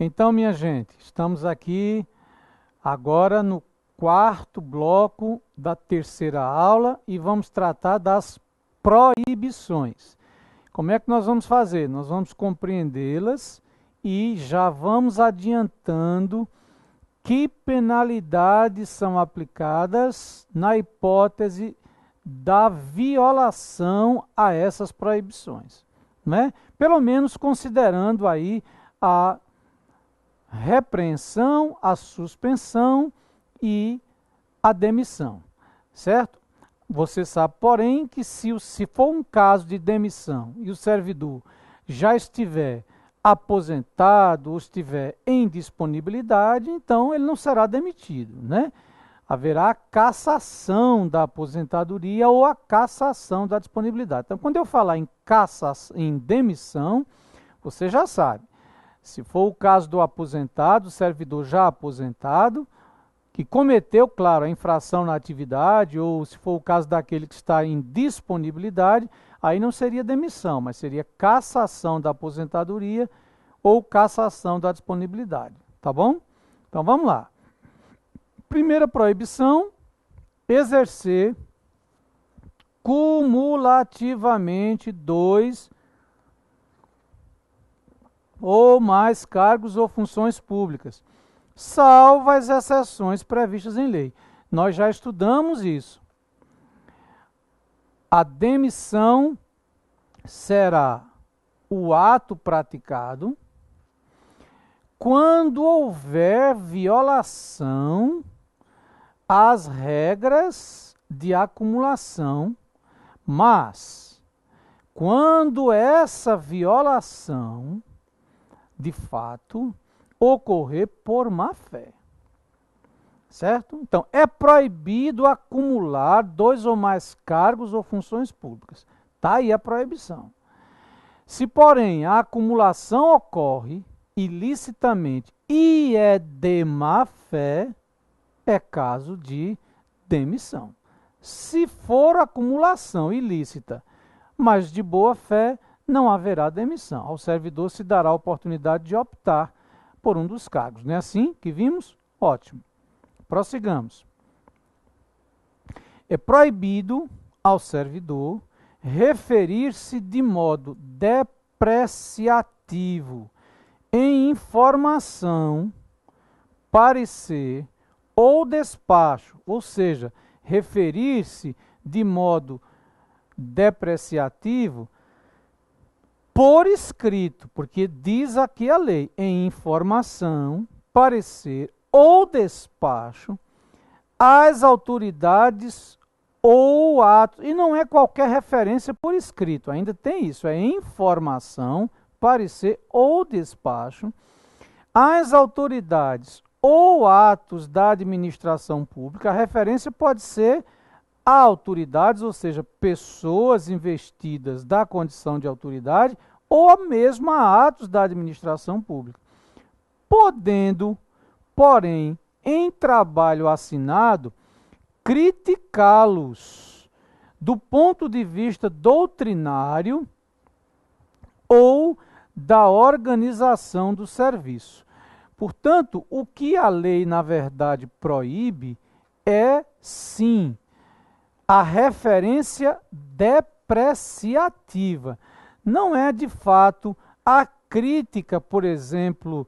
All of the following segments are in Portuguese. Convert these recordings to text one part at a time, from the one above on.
Então, minha gente, estamos aqui agora no quarto bloco da terceira aula e vamos tratar das proibições. Como é que nós vamos fazer? Nós vamos compreendê-las e já vamos adiantando que penalidades são aplicadas na hipótese da violação a essas proibições, né? Pelo menos considerando aí a repreensão, a suspensão e a demissão, certo? Você sabe, porém, que se for um caso de demissão e o servidor já estiver aposentado ou estiver em disponibilidade, então ele não será demitido, né? Haverá a cassação da aposentadoria ou a cassação da disponibilidade. Então, quando eu falar em demissão, você já sabe. Se for o caso do aposentado, servidor já aposentado, que cometeu, claro, a infração na atividade, ou se for o caso daquele que está em disponibilidade, aí não seria demissão, mas seria cassação da aposentadoria ou cassação da disponibilidade, tá bom? Então vamos lá. Primeira proibição, exercer cumulativamente 2 ou mais cargos ou funções públicas, salvo as exceções previstas em lei. Nós já estudamos isso. A demissão será o ato praticado quando houver violação às regras de acumulação, mas quando essa violação de fato ocorrer por má fé, certo? Então, é proibido acumular 2 ou mais cargos ou funções públicas. Está aí a proibição. Se, porém, a acumulação ocorre ilicitamente e é de má fé, é caso de demissão. Se for acumulação ilícita, mas de boa fé, não haverá demissão. Ao servidor se dará a oportunidade de optar por um dos cargos. Não é assim que vimos? Ótimo. Prossigamos. É proibido ao servidor referir-se de modo depreciativo em informação, parecer ou despacho, ou seja, referir-se de modo depreciativo por escrito, porque diz aqui a lei, em informação, parecer ou despacho, às autoridades ou atos, e não é qualquer referência por escrito, ainda tem isso, é informação, parecer ou despacho, às autoridades ou atos da administração pública. A referência pode ser a autoridades, ou seja, pessoas investidas da condição de autoridade, ou mesmo a atos da administração pública. Podendo, porém, em trabalho assinado, criticá-los do ponto de vista doutrinário ou da organização do serviço. Portanto, o que a lei, na verdade, proíbe é, sim, a referência depreciativa. Não é, de fato, a crítica, por exemplo,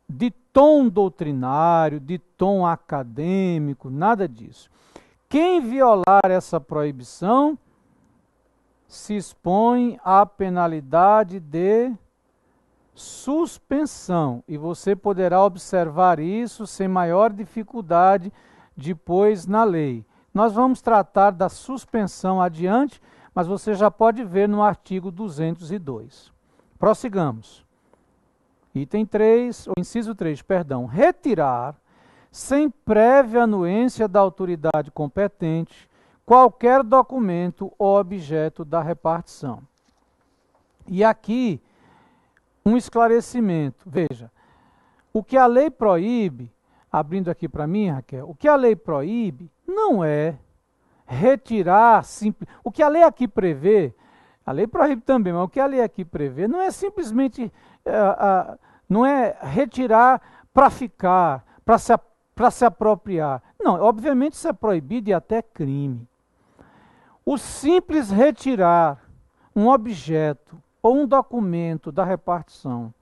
de tom doutrinário, de tom acadêmico, nada disso. Quem violar essa proibição se expõe à penalidade de suspensão. E você poderá observar isso sem maior dificuldade depois na lei. Nós vamos tratar da suspensão adiante, mas você já pode ver no artigo 202. Prossigamos. Item 3, ou inciso 3, perdão. Retirar, sem prévia anuência da autoridade competente, qualquer documento ou objeto da repartição. E aqui, um esclarecimento. Veja, o que a lei proíbe, abrindo aqui para mim, Raquel, o que a lei proíbe não é retirar, o que a lei aqui prevê, a lei proíbe também, mas o que a lei aqui prevê não é simplesmente Não é retirar para ficar, para se apropriar. Não, obviamente isso é proibido e até crime. O simples retirar um objeto ou um documento da repartição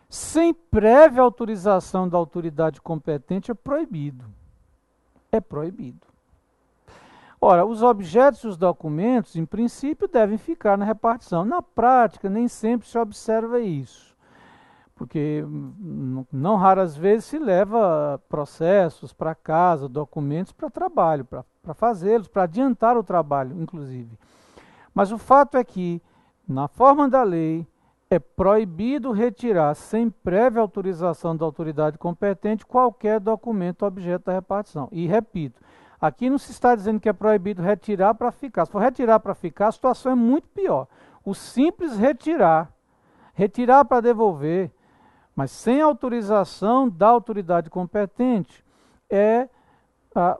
sem prévia autorização da autoridade competente é proibido. É proibido. Ora, os objetos e os documentos, em princípio, devem ficar na repartição. Na prática, nem sempre se observa isso, porque não raras vezes se leva processos para casa, documentos para trabalho, para fazê-los, para adiantar o trabalho, inclusive. Mas o fato é que, na forma da lei, é proibido retirar, sem prévia autorização da autoridade competente, qualquer documento objeto da repartição. E repito, aqui não se está dizendo que é proibido retirar para ficar. Se for retirar para ficar, a situação é muito pior. O simples retirar para devolver, mas sem autorização da autoridade competente, é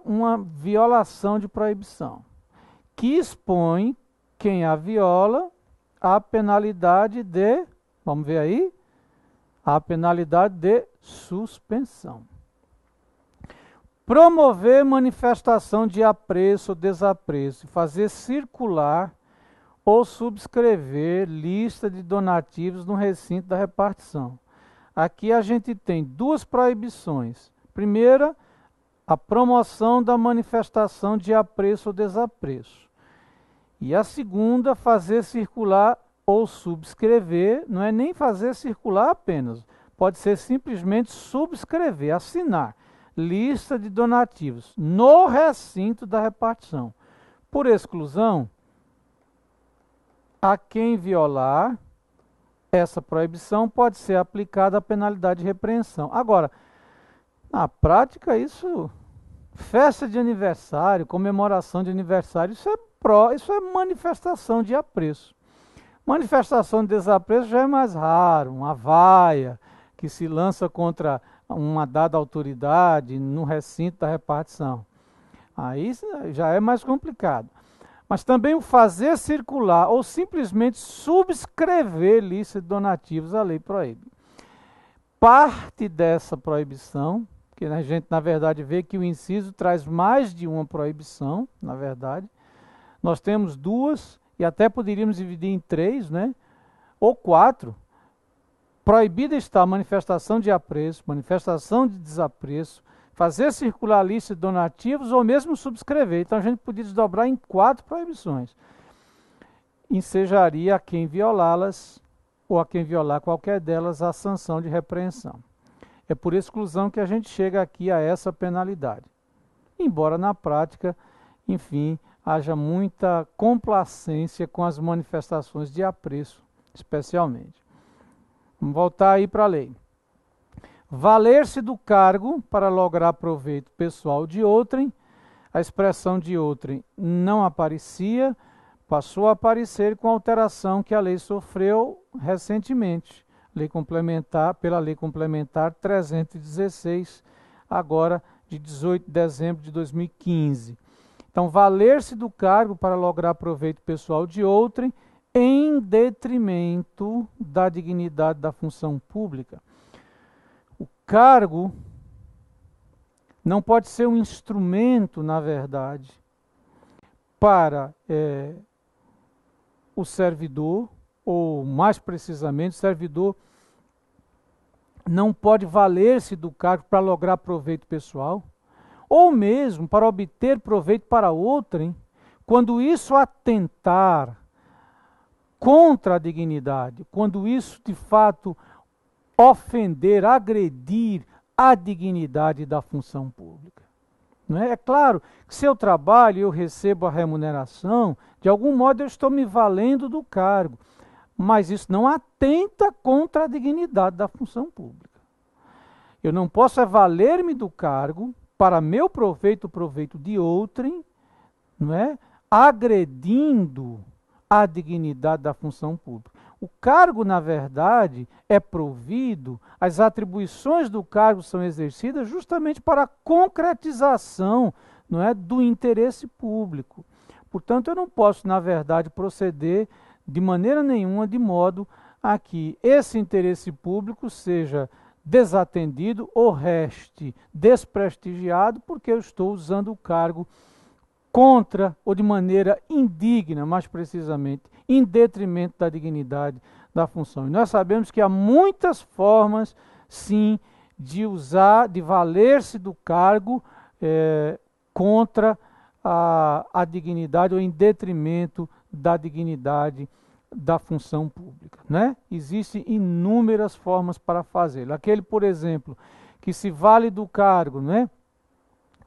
uma violação de proibição, que expõe quem a viola a penalidade de, vamos ver aí, a penalidade de suspensão. Promover manifestação de apreço ou desapreço, fazer circular ou subscrever lista de donativos no recinto da repartição. Aqui a gente tem duas proibições. Primeira, a promoção da manifestação de apreço ou desapreço. E a segunda, fazer circular ou subscrever, não é nem fazer circular apenas, pode ser simplesmente subscrever, assinar, lista de donativos no recinto da repartição. Por exclusão, a quem violar essa proibição pode ser aplicada a penalidade de repreensão. Agora, na prática, isso, festa de aniversário, comemoração de aniversário, isso é manifestação de apreço. Manifestação de desapreço já é mais raro, uma vaia que se lança contra uma dada autoridade no recinto da repartição. Aí já é mais complicado. Mas também o fazer circular ou simplesmente subscrever lista de donativos, a lei proíbe. Parte dessa proibição, que a gente na verdade vê que o inciso traz mais de uma proibição, na verdade. Nós temos duas, e até poderíamos dividir em três, né? Ou quatro. Proibida está a manifestação de apreço, manifestação de desapreço, fazer circular a lista de donativos ou mesmo subscrever. Então a gente podia desdobrar em 4 proibições. Ensejaria a quem violá-las ou a quem violar qualquer delas a sanção de repreensão. É por exclusão que a gente chega aqui a essa penalidade. Embora na prática, enfim, haja muita complacência com as manifestações de apreço, especialmente. Vamos voltar aí para a lei. Valer-se do cargo para lograr proveito pessoal de outrem. A expressão de outrem não aparecia, passou a aparecer com a alteração que a lei sofreu recentemente, pela Lei Complementar 316, agora de 18 de dezembro de 2015. Então, valer-se do cargo para lograr proveito pessoal de outrem em detrimento da dignidade da função pública. O cargo não pode ser um instrumento, na verdade, para o servidor, ou mais precisamente, o servidor não pode valer-se do cargo para lograr proveito pessoal, ou mesmo para obter proveito para outrem, quando isso atentar contra a dignidade, quando isso de fato ofender, agredir a dignidade da função pública. Não é? É claro que se eu trabalho e eu recebo a remuneração, de algum modo eu estou me valendo do cargo, mas isso não atenta contra a dignidade da função pública. Eu não posso valer-me do cargo para meu proveito, o proveito de outrem, não é? Agredindo a dignidade da função pública. O cargo, na verdade, é provido, as atribuições do cargo são exercidas justamente para a concretização, não é, do interesse público. Portanto, eu não posso, na verdade, proceder de maneira nenhuma de modo a que esse interesse público seja desatendido ou reste desprestigiado porque eu estou usando o cargo contra ou de maneira indigna, mais precisamente, em detrimento da dignidade da função. E nós sabemos que há muitas formas, sim, de usar, de valer-se do cargo contra a dignidade ou em detrimento da dignidade da função pública, né? Existem inúmeras formas para fazê-lo. Aquele, por exemplo, que se vale do cargo, né,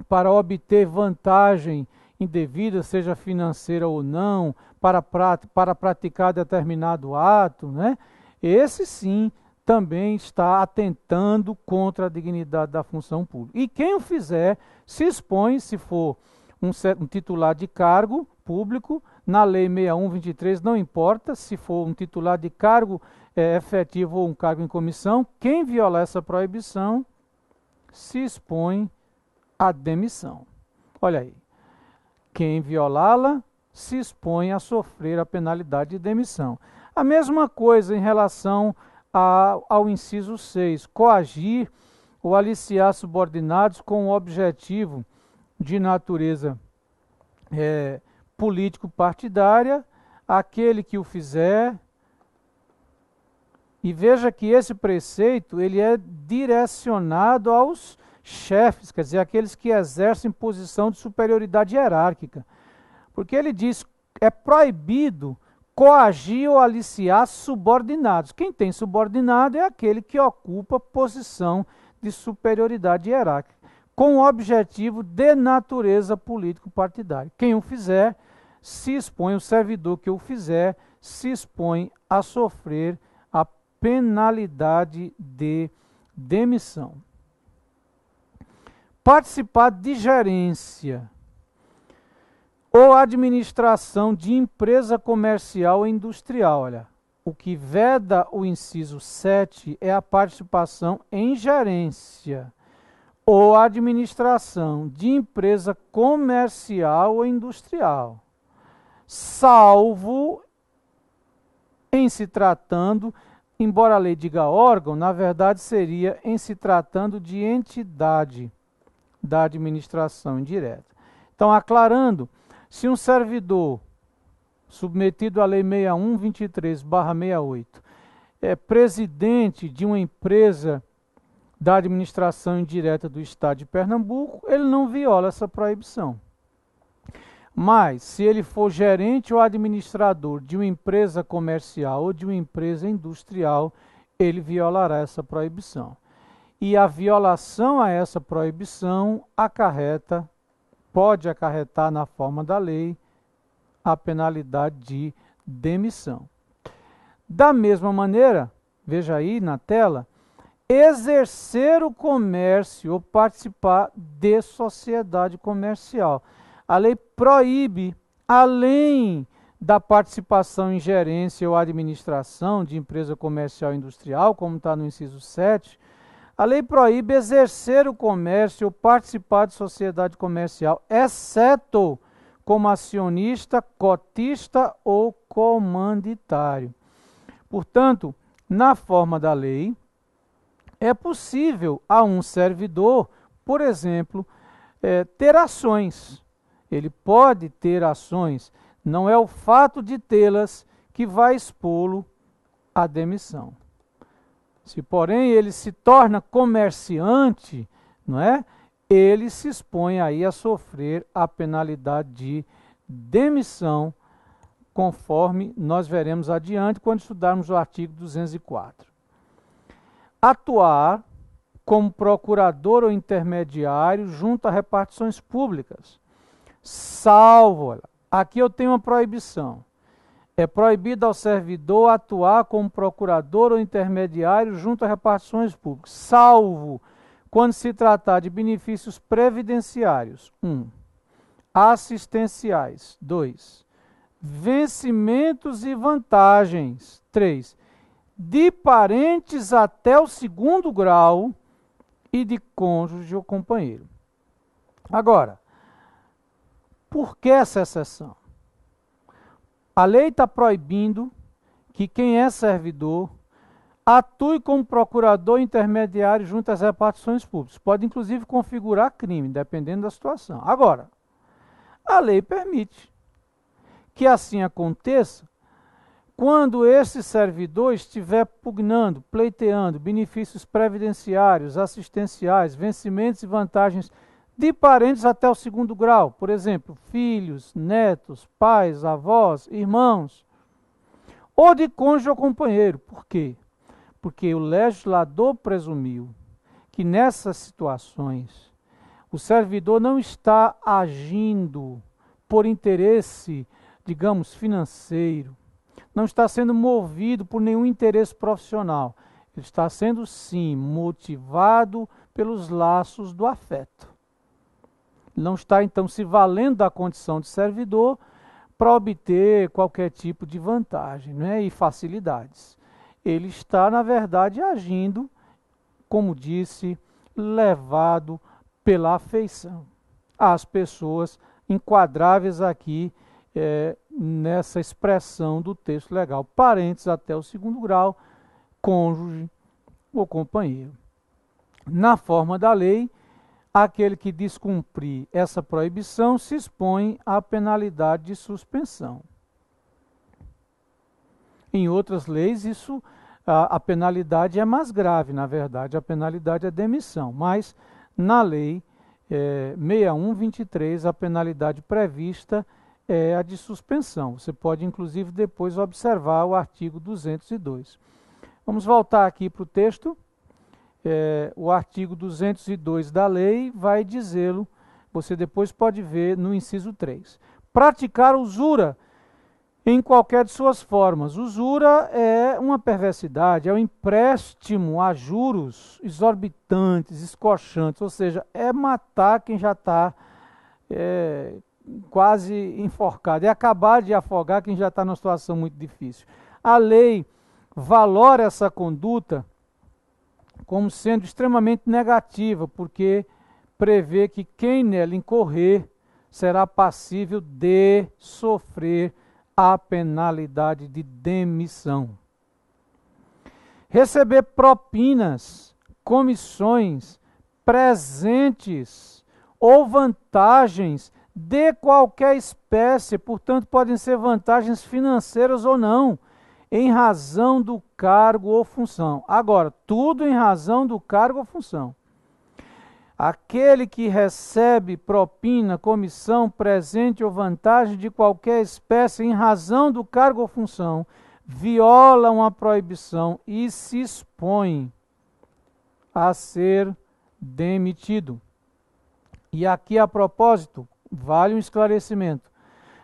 para obter vantagem indevida, seja financeira ou não, para praticar determinado ato, né? Esse sim também está atentando contra a dignidade da função pública. E quem o fizer se expõe, se for um titular de cargo público, na Lei 6123, não importa se for um titular de cargo efetivo ou um cargo em comissão, quem violar essa proibição se expõe à demissão. Olha aí, quem violá-la se expõe a sofrer a penalidade de demissão. A mesma coisa em relação ao inciso 6, coagir ou aliciar subordinados com o objetivo de natureza político-partidária, aquele que o fizer. E veja que esse preceito ele é direcionado aos chefes, quer dizer, aqueles que exercem posição de superioridade hierárquica. Porque ele diz é proibido coagir ou aliciar subordinados. Quem tem subordinado é aquele que ocupa posição de superioridade hierárquica, com o objetivo de natureza político-partidária. Quem o fizer se expõe, o servidor que o fizer se expõe a sofrer a penalidade de demissão. Participar de gerência ou administração de empresa comercial ou industrial. Olha, o que veda o inciso 7 é a participação em gerência ou administração de empresa comercial ou industrial, salvo em se tratando, embora a lei diga órgão, na verdade seria em se tratando de entidade da administração indireta. Então, aclarando, se um servidor submetido à Lei 6123/68 é presidente de uma empresa da administração indireta do Estado de Pernambuco, ele não viola essa proibição. Mas, se ele for gerente ou administrador de uma empresa comercial ou de uma empresa industrial, ele violará essa proibição. E a violação a essa proibição pode acarretar na forma da lei a penalidade de demissão. Da mesma maneira, veja aí na tela, exercer o comércio ou participar de sociedade comercial. A lei proíbe, além da participação em gerência ou administração de empresa comercial e industrial, como está no inciso 7, a lei proíbe exercer o comércio ou participar de sociedade comercial, exceto como acionista, cotista ou comanditário. Portanto, na forma da lei, é possível a um servidor, por exemplo, ter ações. Ele pode ter ações, não é o fato de tê-las que vai expô-lo à demissão. Se, porém, ele se torna comerciante, não é? Ele se expõe aí a sofrer a penalidade de demissão, conforme nós veremos adiante quando estudarmos o artigo 204. Atuar como procurador ou intermediário junto a repartições públicas, salvo, aqui eu tenho uma proibição. É proibido ao servidor atuar como procurador ou intermediário junto a repartições públicas, salvo quando se tratar de benefícios previdenciários. 1. Assistenciais. 2. Vencimentos e vantagens. 3. De parentes até o 2º grau e de cônjuge ou companheiro. Agora, por que essa exceção? A lei está proibindo que quem é servidor atue como procurador intermediário junto às repartições públicas. Pode, inclusive, configurar crime, dependendo da situação. Agora, a lei permite que assim aconteça quando esse servidor estiver pugnando, pleiteando benefícios previdenciários, assistenciais, vencimentos e vantagens de parentes até o 2º grau, por exemplo, filhos, netos, pais, avós, irmãos, ou de cônjuge ou companheiro. Por quê? Porque o legislador presumiu que nessas situações o servidor não está agindo por interesse, digamos, financeiro, não está sendo movido por nenhum interesse profissional. Ele está sendo, sim, motivado pelos laços do afeto. Não está, então, se valendo da condição de servidor para obter qualquer tipo de vantagem, né, e facilidades. Ele está, na verdade, agindo, como disse, levado pela afeição às pessoas enquadráveis aqui nessa expressão do texto legal. Parentes até o 2º grau, cônjuge ou companheiro. Na forma da lei, aquele que descumprir essa proibição se expõe à penalidade de suspensão. Em outras leis, a penalidade é mais grave, na verdade, a penalidade é demissão, mas na lei 6123, a penalidade prevista é a de suspensão. Você pode, inclusive, depois observar o artigo 202. Vamos voltar aqui para o texto. O artigo 202 da lei vai dizê-lo, você depois pode ver no inciso 3. Praticar usura em qualquer de suas formas. Usura é uma perversidade, é um empréstimo a juros exorbitantes, escorchantes, ou seja, é matar quem já está quase enforcado, é acabar de afogar quem já está numa situação muito difícil. A lei valora essa conduta como sendo extremamente negativa, porque prevê que quem nela incorrer será passível de sofrer a penalidade de demissão. Receber propinas, comissões, presentes ou vantagens de qualquer espécie, portanto, podem ser vantagens financeiras ou não, em razão do cargo ou função. Agora, tudo em razão do cargo ou função. Aquele que recebe propina, comissão, presente ou vantagem de qualquer espécie em razão do cargo ou função, viola uma proibição e se expõe a ser demitido. E aqui, a propósito, vale um esclarecimento.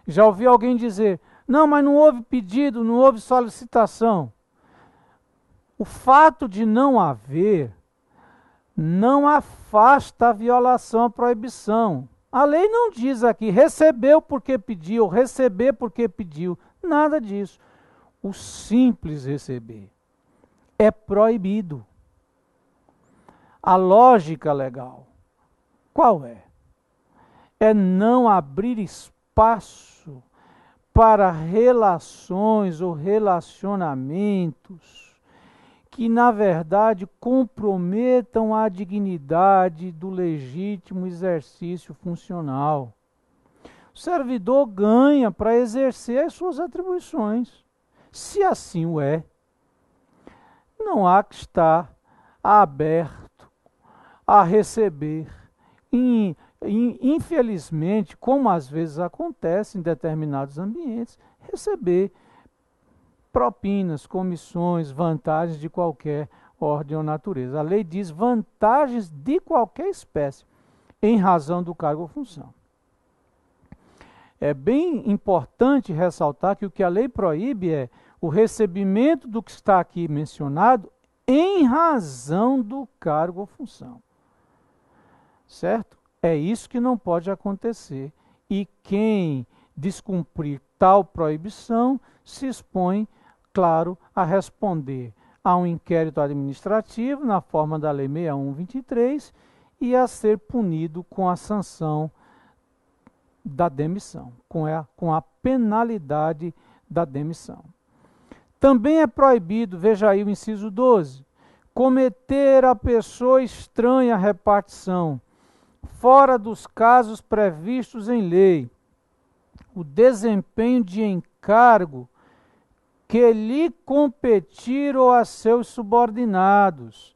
Já ouvi alguém dizer: não, mas não houve pedido, não houve solicitação. O fato de não haver não afasta a violação à proibição. A lei não diz aqui, recebeu porque pediu, receber porque pediu. Nada disso. O simples receber é proibido. A lógica legal, qual é? É não abrir espaço para relações ou relacionamentos que, na verdade, comprometam a dignidade do legítimo exercício funcional. O servidor ganha para exercer as suas atribuições. Se assim o é, não há que estar aberto a receber. Infelizmente, como às vezes acontece em determinados ambientes, receber propinas, comissões, vantagens de qualquer ordem ou natureza. A lei diz vantagens de qualquer espécie, em razão do cargo ou função. É bem importante ressaltar que o que a lei proíbe é o recebimento do que está aqui mencionado em razão do cargo ou função. Certo? É isso que não pode acontecer. E quem descumprir tal proibição se expõe, claro, a responder a um inquérito administrativo na forma da Lei 6123 e a ser punido com a sanção da demissão, com a penalidade da demissão. Também é proibido, veja aí o inciso 12, cometer a pessoa estranha à repartição, fora dos casos previstos em lei, o desempenho de encargo que lhe competir ou a seus subordinados.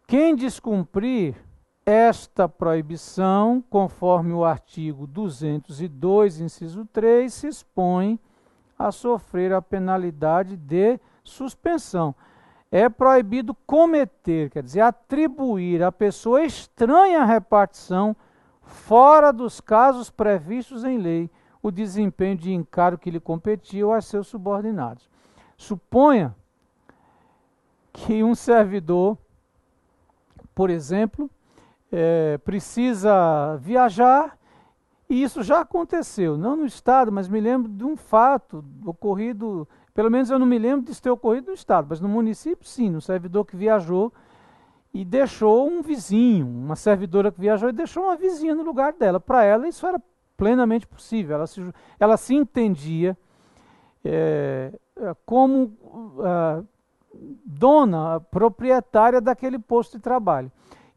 Quem descumprir esta proibição, conforme o artigo 202, inciso 3, se expõe a sofrer a penalidade de suspensão. É proibido cometer, quer dizer, atribuir à pessoa estranha à repartição, fora dos casos previstos em lei, o desempenho de encargo que lhe competia ou a seus subordinados. Suponha que um servidor, por exemplo, precisa viajar, e isso já aconteceu, não no Estado, mas me lembro de um fato ocorrido, pelo menos eu não me lembro de ter ocorrido no Estado, mas no município sim, um servidor que viajou e deixou um vizinho, uma servidora que viajou e deixou uma vizinha no lugar dela. Para ela isso era plenamente possível, ela se entendia como dona, proprietária daquele posto de trabalho.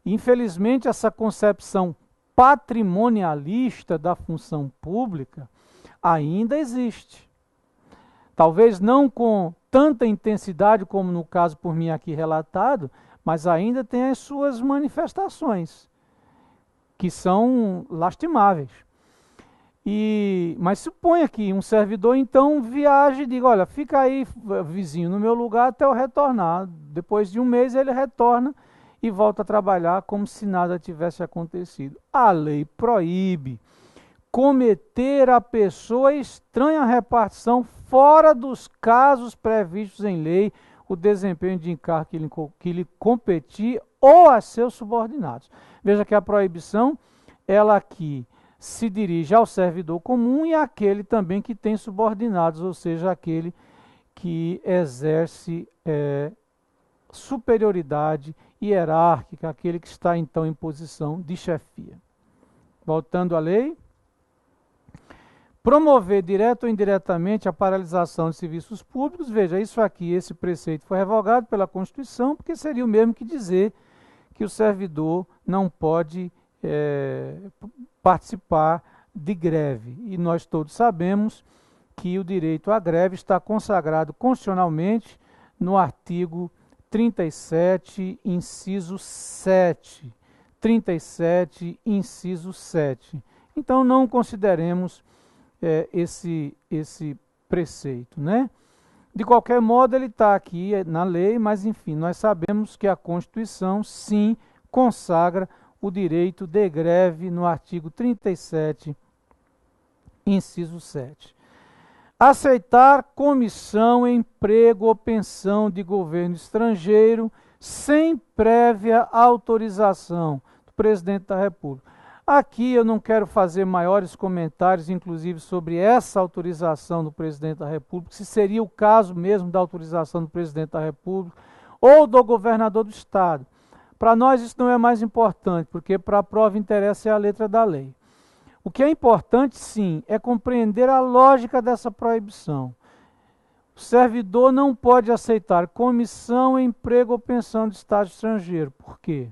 Infelizmente, essa concepção patrimonialista da função pública ainda existe. Talvez não com tanta intensidade como no caso por mim aqui relatado, mas ainda tem as suas manifestações, que são lastimáveis. Mas suponha que um servidor então viaje e diga, olha, fica aí vizinho no meu lugar até eu retornar. Depois de um mês ele retorna e volta a trabalhar como se nada tivesse acontecido. A lei proíbe cometer a pessoa estranha à repartição, fora dos casos previstos em lei, o desempenho de encargo que lhe competir ou a seus subordinados. Veja que a proibição, ela aqui se dirige ao servidor comum e àquele também que tem subordinados, ou seja, aquele que exerce superioridade hierárquica, aquele que está então em posição de chefia. Voltando à lei, promover direto ou indiretamente a paralisação de serviços públicos, veja, isso aqui, esse preceito foi revogado pela Constituição, porque seria o mesmo que dizer que o servidor não pode participar de greve. E nós todos sabemos que o direito à greve está consagrado constitucionalmente no artigo 37, inciso 7. 37, inciso 7. Então, não consideremos esse preceito, né? De qualquer modo, ele está aqui na lei, mas, enfim, nós sabemos que a Constituição, sim, consagra o direito de greve no artigo 37, inciso 7. Aceitar comissão, emprego ou pensão de governo estrangeiro sem prévia autorização do presidente da República. Aqui eu não quero fazer maiores comentários, inclusive, sobre essa autorização do presidente da República, se seria o caso mesmo da autorização do presidente da República ou do governador do Estado. Para nós isso não é mais importante, porque para a prova interessa é a letra da lei. O que é importante, sim, é compreender a lógica dessa proibição. O servidor não pode aceitar comissão, emprego ou pensão de Estado estrangeiro. Por quê?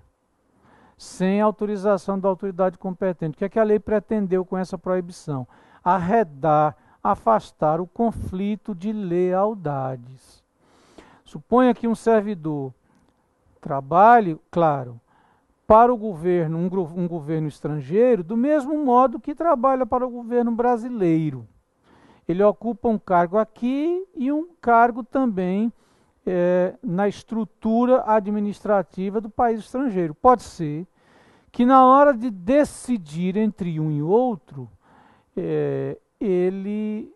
Sem autorização da autoridade competente. O que é que a lei pretendeu com essa proibição? Arredar, afastar o conflito de lealdades. Suponha que um servidor trabalhe, claro, para o governo, um governo estrangeiro, do mesmo modo que trabalha para o governo brasileiro. Ele ocupa um cargo aqui e um cargo também na estrutura administrativa do país estrangeiro. Pode ser que na hora de decidir entre um e outro, ele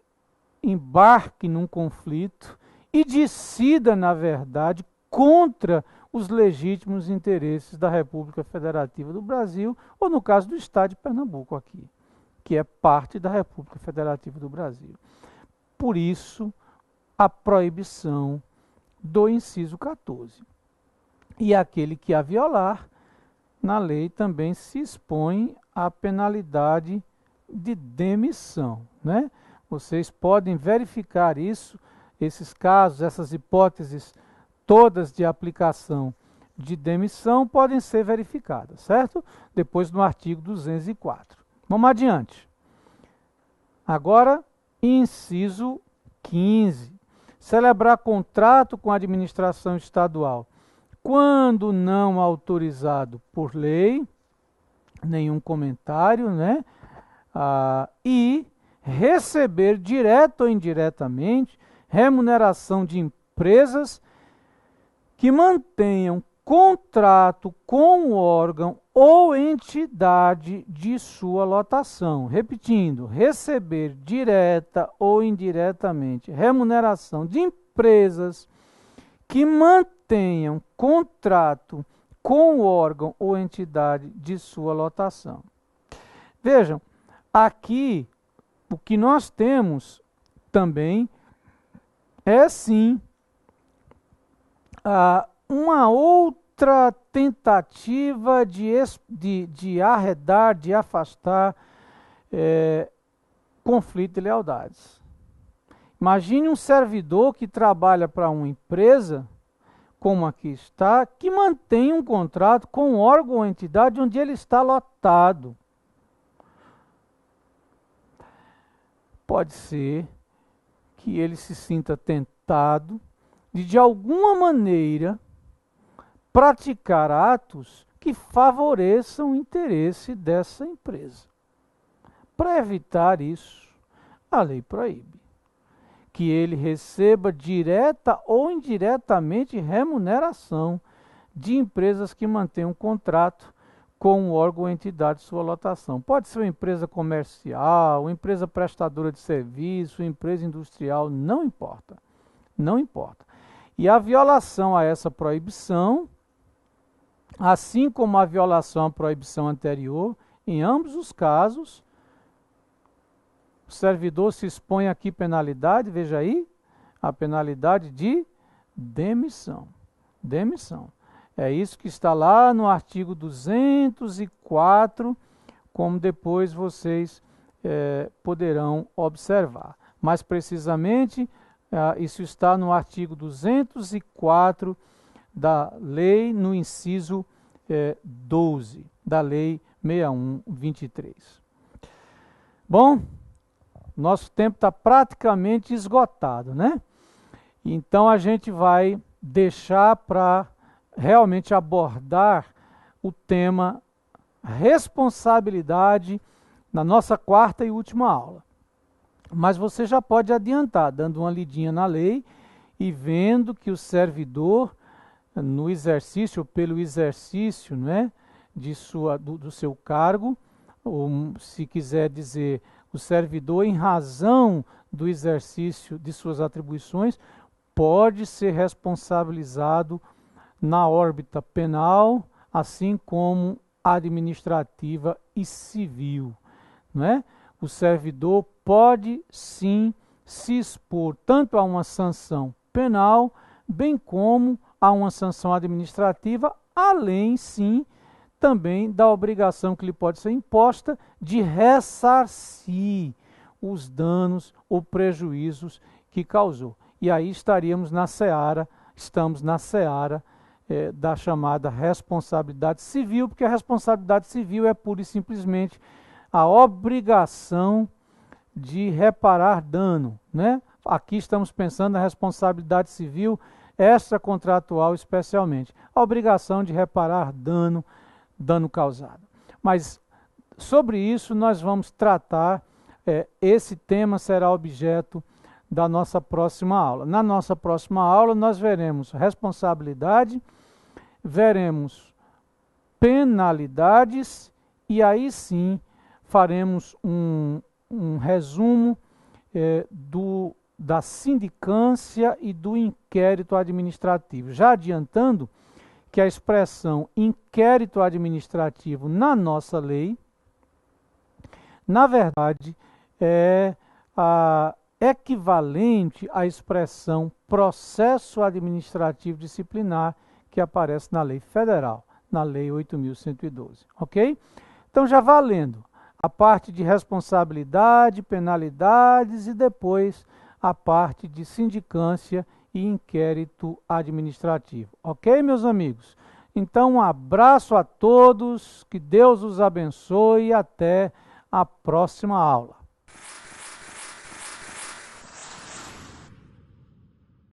embarque num conflito e decida, na verdade, contra os legítimos interesses da República Federativa do Brasil, ou no caso do Estado de Pernambuco aqui, que é parte da República Federativa do Brasil. Por isso, a proibição do inciso 14. E aquele que a violar, na lei também se expõe à penalidade de demissão, né? Vocês podem verificar isso esses casos, essas hipóteses todas de aplicação de demissão podem ser verificadas, certo? Depois no artigo 204. Vamos adiante. Agora, inciso 15. Celebrar contrato com a administração estadual quando não autorizado por lei, nenhum comentário, né? E receber direto ou indiretamente remuneração de empresas que mantenham contrato com o órgão ou entidade de sua lotação. Repetindo, receber direta ou indiretamente remuneração de empresas que mantenham contrato com o órgão ou entidade de sua lotação. Vejam, aqui o que nós temos também é sim uma outra tentativa de arredar, de afastar conflito de lealdades. Imagine um servidor que trabalha para uma empresa, como aqui está, que mantém um contrato com um órgão ou entidade onde ele está lotado. Pode ser que ele se sinta tentado de alguma maneira, praticar atos que favoreçam o interesse dessa empresa. Para evitar isso, a lei proíbe que ele receba direta ou indiretamente remuneração de empresas que mantenham contrato com o órgão ou entidade de sua lotação. Pode ser uma empresa comercial, uma empresa prestadora de serviço, uma empresa industrial, não importa. Não importa. E a violação a essa proibição, assim como a violação à proibição anterior, em ambos os casos, o servidor se expõe aqui penalidade, veja aí, a penalidade de demissão. Demissão. É isso que está lá no artigo 204, como depois vocês poderão observar. Mais precisamente, isso está no artigo 204 da lei, no inciso 12, da lei 6123. Bom, nosso tempo está praticamente esgotado, né? Então a gente vai deixar para realmente abordar o tema responsabilidade na nossa quarta e última aula. Mas você já pode adiantar, dando uma lidinha na lei e vendo que o servidor, no exercício, pelo exercício, né, do seu cargo, ou se quiser dizer, o servidor, em razão do exercício de suas atribuições, pode ser responsabilizado na órbita penal, assim como administrativa e civil, não é? O servidor pode sim se expor tanto a uma sanção penal, bem como a uma sanção administrativa, além sim também da obrigação que lhe pode ser imposta de ressarcir os danos ou prejuízos que causou. E aí estamos na seara da chamada responsabilidade civil, porque a responsabilidade civil é pura e simplesmente a obrigação de reparar dano, né? Aqui estamos pensando na responsabilidade civil extracontratual especialmente, a obrigação de reparar dano causado. Mas sobre isso nós vamos tratar, esse tema será objeto da nossa próxima aula. Na nossa próxima aula nós veremos responsabilidade, veremos penalidades e aí sim faremos um resumo da sindicância e do inquérito administrativo. Já adiantando que a expressão inquérito administrativo na nossa lei, na verdade, é equivalente à expressão processo administrativo disciplinar que aparece na lei federal, na lei 8.112, ok? Então, já valendo a parte de responsabilidade, penalidades e depois a parte de sindicância e inquérito administrativo. Ok, meus amigos? Então, um abraço a todos, que Deus os abençoe e até a próxima aula.